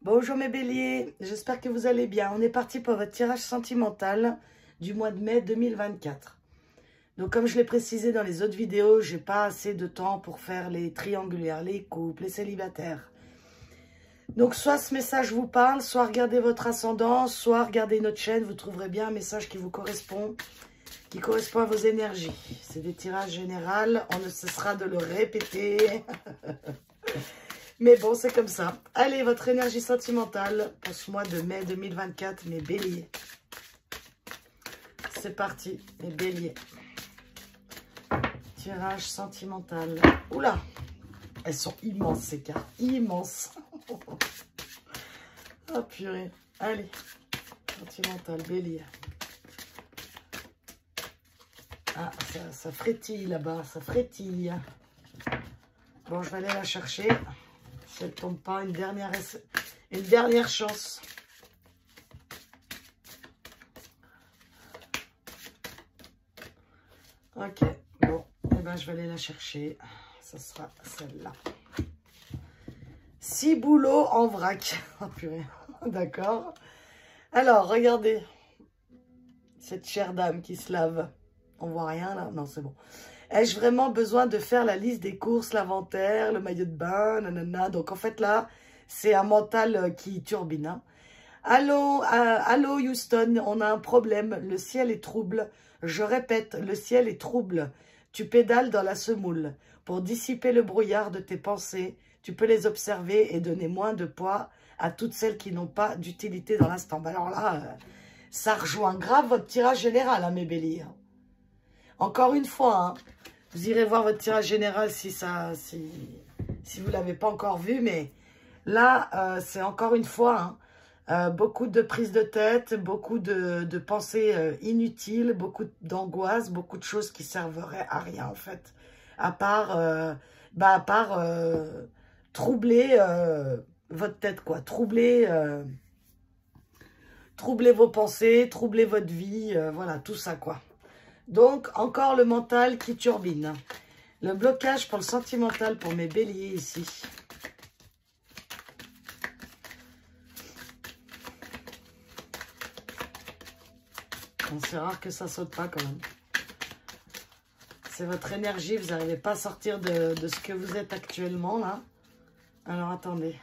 Bonjour mes béliers, j'espère que vous allez bien. On est parti pour votre tirage sentimental du mois de mai 2024. Donc comme je l'ai précisé dans les autres vidéos, j'ai pas assez de temps pour faire les triangulaires, les couples, les célibataires. Donc soit ce message vous parle, soit regardez votre ascendant, soit regardez notre chaîne, vous trouverez bien un message qui vous correspond, qui correspond à vos énergies. C'est des tirages généraux, on ne cessera de le répéter. Mais bon, c'est comme ça. Allez, votre énergie sentimentale pour ce mois de mai 2024, mes béliers. C'est parti, mes béliers. Tirage sentimental. Oula, elles sont immenses ces cartes, immenses. Oh purée. Allez, sentimental, bélier. Ah, ça frétille là-bas, ça frétille. Bon, je vais aller la chercher. Si elle ne tombe pas, une dernière chance. Ok, bon, eh ben, je vais aller la chercher. Ce sera celle-là. 6 boulots en vrac. Oh purée, d'accord. Alors, regardez. Cette chère dame qui se lave. On voit rien là? Non, c'est bon. Ai-je vraiment besoin de faire la liste des courses, l'inventaire, le maillot de bain, nanana. Donc en fait là, c'est un mental qui turbine. Hein. Allô, allô Houston, on a un problème. Le ciel est trouble. Je répète, le ciel est trouble. Tu pédales dans la semoule. Pour dissiper le brouillard de tes pensées, tu peux les observer et donner moins de poids à toutes celles qui n'ont pas d'utilité dans l'instant. Ben alors là, ça rejoint grave votre tirage général, hein, mes béliers. Encore une fois, hein, vous irez voir votre tirage général si vous ne l'avez pas encore vu. Mais là, c'est encore une fois, hein, beaucoup de prises de tête, beaucoup de pensées inutiles, beaucoup d'angoisse, beaucoup de choses qui serveraient à rien en fait. À part, troubler votre tête, quoi. Troubler vos pensées, troubler votre vie, voilà, tout ça, quoi. Donc, encore le mental qui turbine. Le blocage pour le sentimental pour mes béliers ici. Bon, c'est rare que ça saute pas quand même. C'est votre énergie, vous n'arrivez pas à sortir de ce que vous êtes actuellement là. Alors, attendez.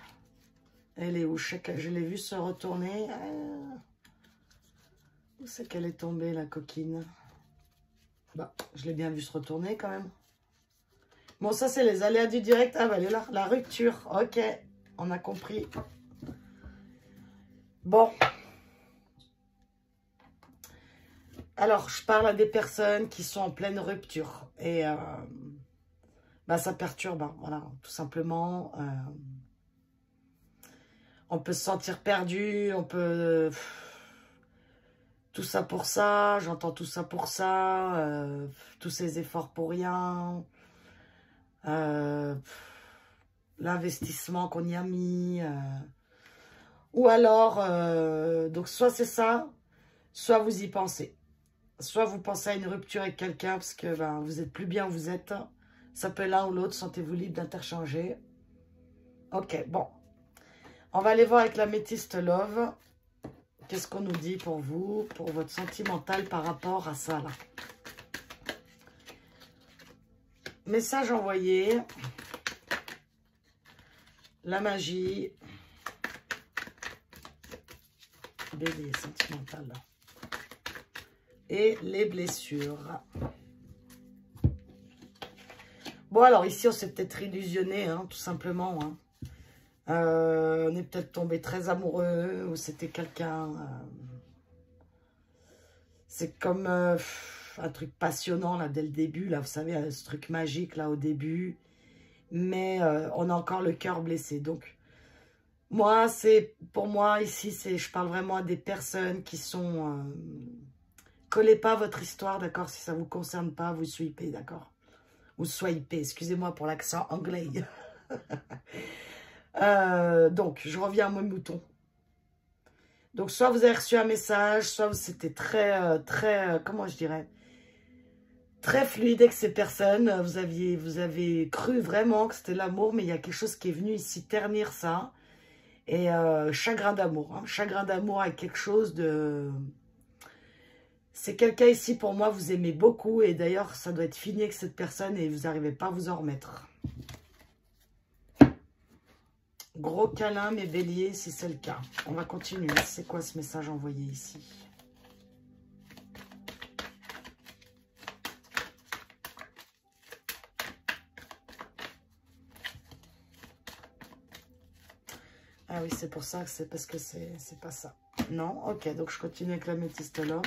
Elle est où? Je l'ai vue se retourner. Où c'est qu'elle est tombée, la coquine? Bah, je l'ai bien vu se retourner quand même. Bon, ça, c'est les aléas du direct. Ah, bah, elle est là. La rupture. Ok, on a compris. Bon. Alors, je parle à des personnes qui sont en pleine rupture. Et bah, ça perturbe. Hein, voilà, tout simplement. On peut se sentir perdu. On peut... tout ça pour ça, j'entends tout ça pour ça, tous ces efforts pour rien, l'investissement qu'on y a mis, ou alors, donc soit c'est ça, soit vous y pensez, soit vous pensez à une rupture avec quelqu'un parce que ben, vous n'êtes plus bien où vous êtes, ça peut l'un ou l'autre, sentez-vous libre d'interchanger. Ok, bon, on va aller voir avec la métiste Love. Qu'est-ce qu'on nous dit pour vous, pour votre sentimental par rapport à ça, là? Message envoyé. La magie. Bélier sentimental. Et les blessures. Bon, alors ici, on s'est peut-être illusionné, hein, tout simplement, hein. On est peut-être tombé très amoureux ou c'était quelqu'un... c'est comme un truc passionnant là dès le début, là, vous savez, ce truc magique là au début. Mais on a encore le cœur blessé. Donc, moi, pour moi, ici, je parle vraiment à des personnes qui sont... collez pas votre histoire, d'accord? Si ça vous concerne pas, vous swipez, d'accord? Ou swipez, excusez-moi pour l'accent anglais. Donc, je reviens à mon mouton. Donc, soit vous avez reçu un message, soit c'était très, comment je dirais, très fluide avec ces personnes. Vous avez cru vraiment que c'était l'amour, mais il y a quelque chose qui est venu ici ternir ça. Et chagrin d'amour. Hein. Chagrin d'amour avec quelque chose de... C'est quelqu'un ici, pour moi, vous aimez beaucoup. Et d'ailleurs, ça doit être fini avec cette personne et vous n'arrivez pas à vous en remettre. Gros câlin, mes béliers, si c'est le cas. On va continuer. C'est quoi ce message envoyé ici? Ah oui, c'est pour ça que c'est parce que c'est pas ça. Non, ok, donc je continue avec la métiste l'or.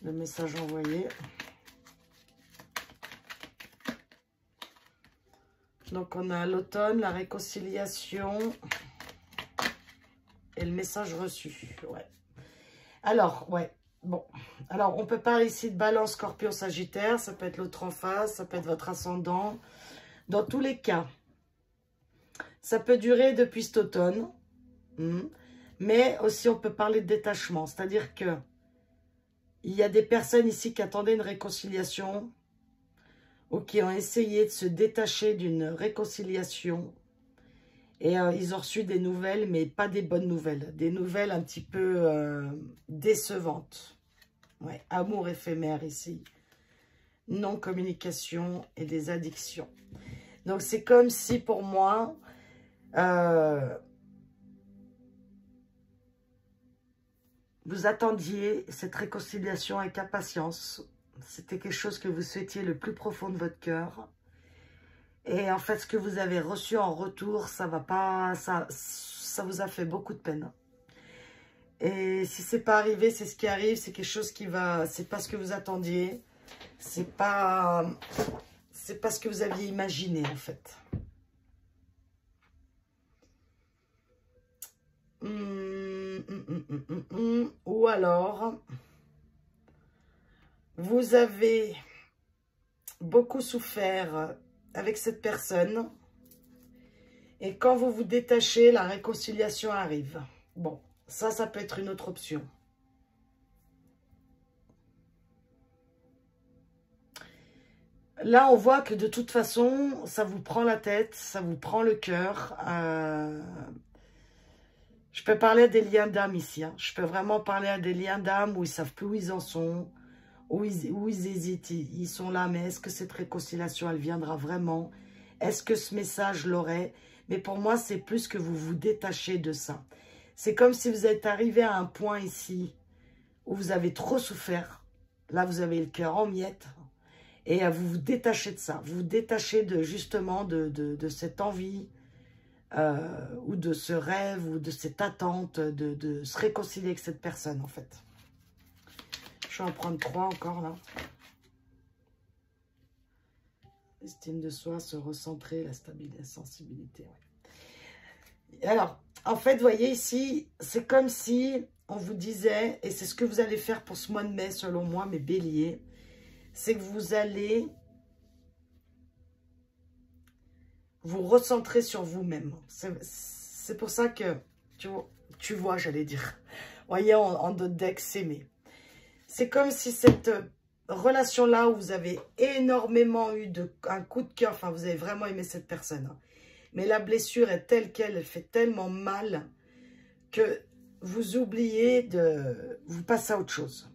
Le message envoyé. Donc on a l'automne, la réconciliation et le message reçu. Ouais. Alors, ouais, bon. Alors, on peut parler ici de balance, scorpion, sagittaire. Ça peut être l'autre en face, ça peut être votre ascendant. Dans tous les cas, ça peut durer depuis cet automne. Mais aussi, on peut parler de détachement. C'est-à-dire que il y a des personnes ici qui attendaient une réconciliation ou qui ont essayé de se détacher d'une réconciliation. Et ils ont reçu des nouvelles, mais pas des bonnes nouvelles. Des nouvelles un petit peu décevantes. Ouais, amour éphémère ici. Non-communication et des addictions. Donc, c'est comme si, pour moi, vous attendiez cette réconciliation avec impatience. C'était quelque chose que vous souhaitiez le plus profond de votre cœur. Et en fait, ce que vous avez reçu en retour, ça va pas, ça vous a fait beaucoup de peine. Et si c'est pas arrivé, c'est ce qui arrive, c'est quelque chose qui va, c'est pas ce que vous attendiez, c'est pas ce que vous aviez imaginé en fait. Ou alors, vous avez beaucoup souffert avec cette personne. Et quand vous vous détachez, la réconciliation arrive. Bon, ça peut être une autre option. Là, on voit que de toute façon, ça vous prend la tête, ça vous prend le cœur. Je peux parler à des liens d'âme ici. Hein. Je peux vraiment parler à des liens d'âme où ils ne savent plus où ils en sont, où ils hésitent. Ils sont là, mais est-ce que cette réconciliation, elle viendra vraiment? Est-ce que ce message l'aurait? Mais pour moi, c'est plus que vous vous détachez de ça. C'est comme si vous êtes arrivé à un point ici où vous avez trop souffert. Là, vous avez le cœur en miettes. Et vous vous détachez de ça. Vous vous détachez de, justement de cette envie ou de ce rêve ou de cette attente de se réconcilier avec cette personne, en fait. Je vais en prendre 3 encore, là. Estime de soi, se recentrer, la stabilité, la sensibilité. Ouais. Alors, en fait, vous voyez ici, c'est comme si on vous disait, et c'est ce que vous allez faire pour ce mois de mai, selon moi, mes béliers, c'est que vous allez vous recentrer sur vous-même. C'est pour ça que, tu vois, j'allais dire, voyez, en deck, s'aimer. C'est comme si cette relation-là où vous avez énormément eu un coup de cœur, enfin, vous avez vraiment aimé cette personne, hein, mais la blessure est telle qu'elle, elle fait tellement mal que vous oubliez vous passez à autre chose.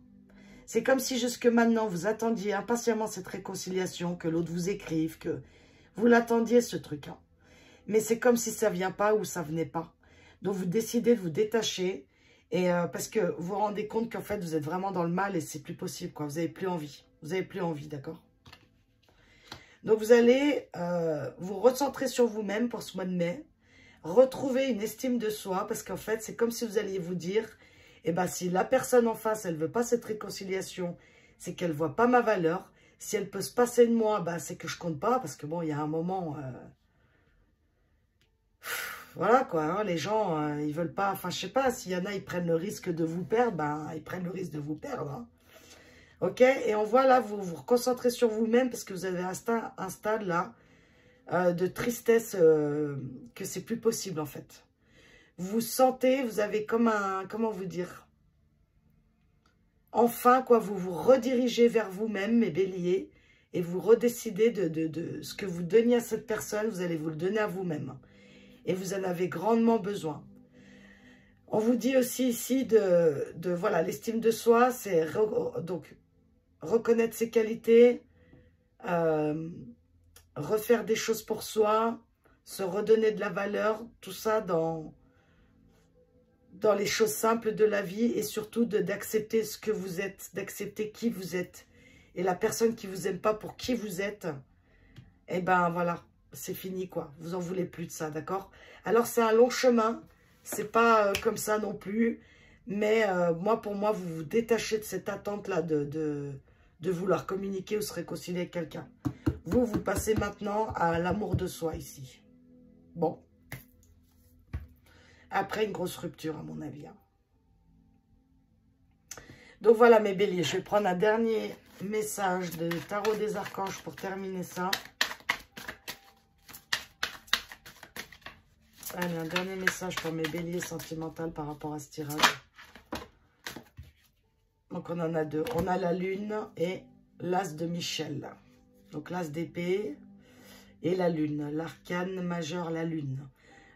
C'est comme si jusque maintenant, vous attendiez impatiemment cette réconciliation, que l'autre vous écrive, que vous l'attendiez ce truc. Hein. Mais c'est comme si ça ne vient pas ou ça ne venait pas. Donc vous décidez de vous détacher et parce que vous vous rendez compte qu'en fait, vous êtes vraiment dans le mal et c'est plus possible. Quoi. Vous n'avez plus envie. Vous n'avez plus envie, d'accord? Donc vous allez vous recentrer sur vous-même pour ce mois de mai. Retrouver une estime de soi parce qu'en fait, c'est comme si vous alliez vous dire... Eh bien, si la personne en face, elle ne veut pas cette réconciliation, c'est qu'elle ne voit pas ma valeur. Si elle peut se passer de moi, ben, c'est que je ne compte pas. Parce que bon, il y a un moment... Voilà quoi, hein, les gens, ils veulent pas... Enfin, je sais pas, s'il y en a, ils prennent le risque de vous perdre, ben, ils prennent le risque de vous perdre. Hein. Ok? Et on voit là, vous vous concentrez sur vous-même parce que vous avez un stade là de tristesse que c'est plus possible en fait. Vous sentez, vous avez comme un, comment vous dire, enfin, quoi, vous vous redirigez vers vous-même, mes béliers, et vous redécidez de ce que vous donniez à cette personne, vous allez vous le donner à vous-même. Et vous en avez grandement besoin. On vous dit aussi ici voilà, l'estime de soi, c'est donc reconnaître ses qualités, refaire des choses pour soi, se redonner de la valeur, tout ça dans les choses simples de la vie et surtout d'accepter ce que vous êtes, d'accepter qui vous êtes. Et la personne qui vous aime pas pour qui vous êtes, eh ben voilà, c'est fini quoi. Vous en voulez plus de ça, d'accord? Alors c'est un long chemin, c'est pas comme ça non plus, mais pour moi, vous vous détachez de cette attente-là de vouloir communiquer ou se réconcilier avec quelqu'un. Vous passez maintenant à l'amour de soi ici. Bon. Après une grosse rupture, à mon avis. Hein. Donc voilà mes béliers, je vais prendre un dernier message de Tarot des Archanges pour terminer ça. Allez, un dernier message pour mes béliers sentimentaux par rapport à ce tirage. Donc on en a deux. On a la lune et l'as de Michel. Donc l'as d'épée et la lune. L'arcane majeur, la lune.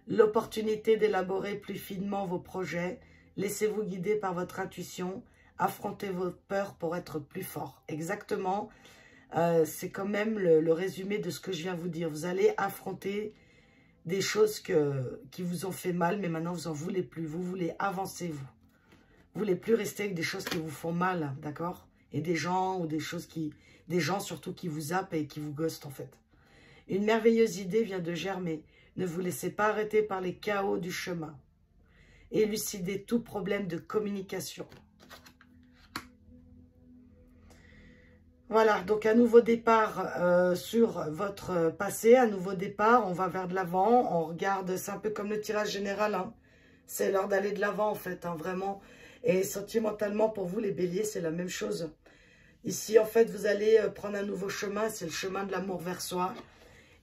L'opportunité d'élaborer plus finement vos projets. Laissez-vous guider par votre intuition. Affrontez vos peurs pour être plus fort. Exactement. C'est quand même le résumé de ce que je viens vous dire. Vous allez affronter des choses qui vous ont fait mal, mais maintenant vous n'en voulez plus. Vous voulez avancer, vous. Vous voulez plus rester avec des choses qui vous font mal, d'accord? Et des gens ou des choses des gens surtout qui vous zappent et qui vous ghostent en fait. Une merveilleuse idée vient de germer. Ne vous laissez pas arrêter par les chaos du chemin. Élucidez tout problème de communication. Voilà, donc un nouveau départ sur votre passé, un nouveau départ, on va vers de l'avant, on regarde, c'est un peu comme le tirage général, hein. C'est l'heure d'aller de l'avant en fait, hein, vraiment. Et sentimentalement pour vous les béliers, c'est la même chose. Ici en fait, vous allez prendre un nouveau chemin, c'est le chemin de l'amour vers soi.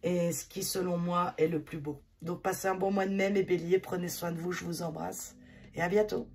Et ce qui selon moi est le plus beau. Donc passez un bon mois de mai mes béliers, prenez soin de vous, je vous embrasse et à bientôt.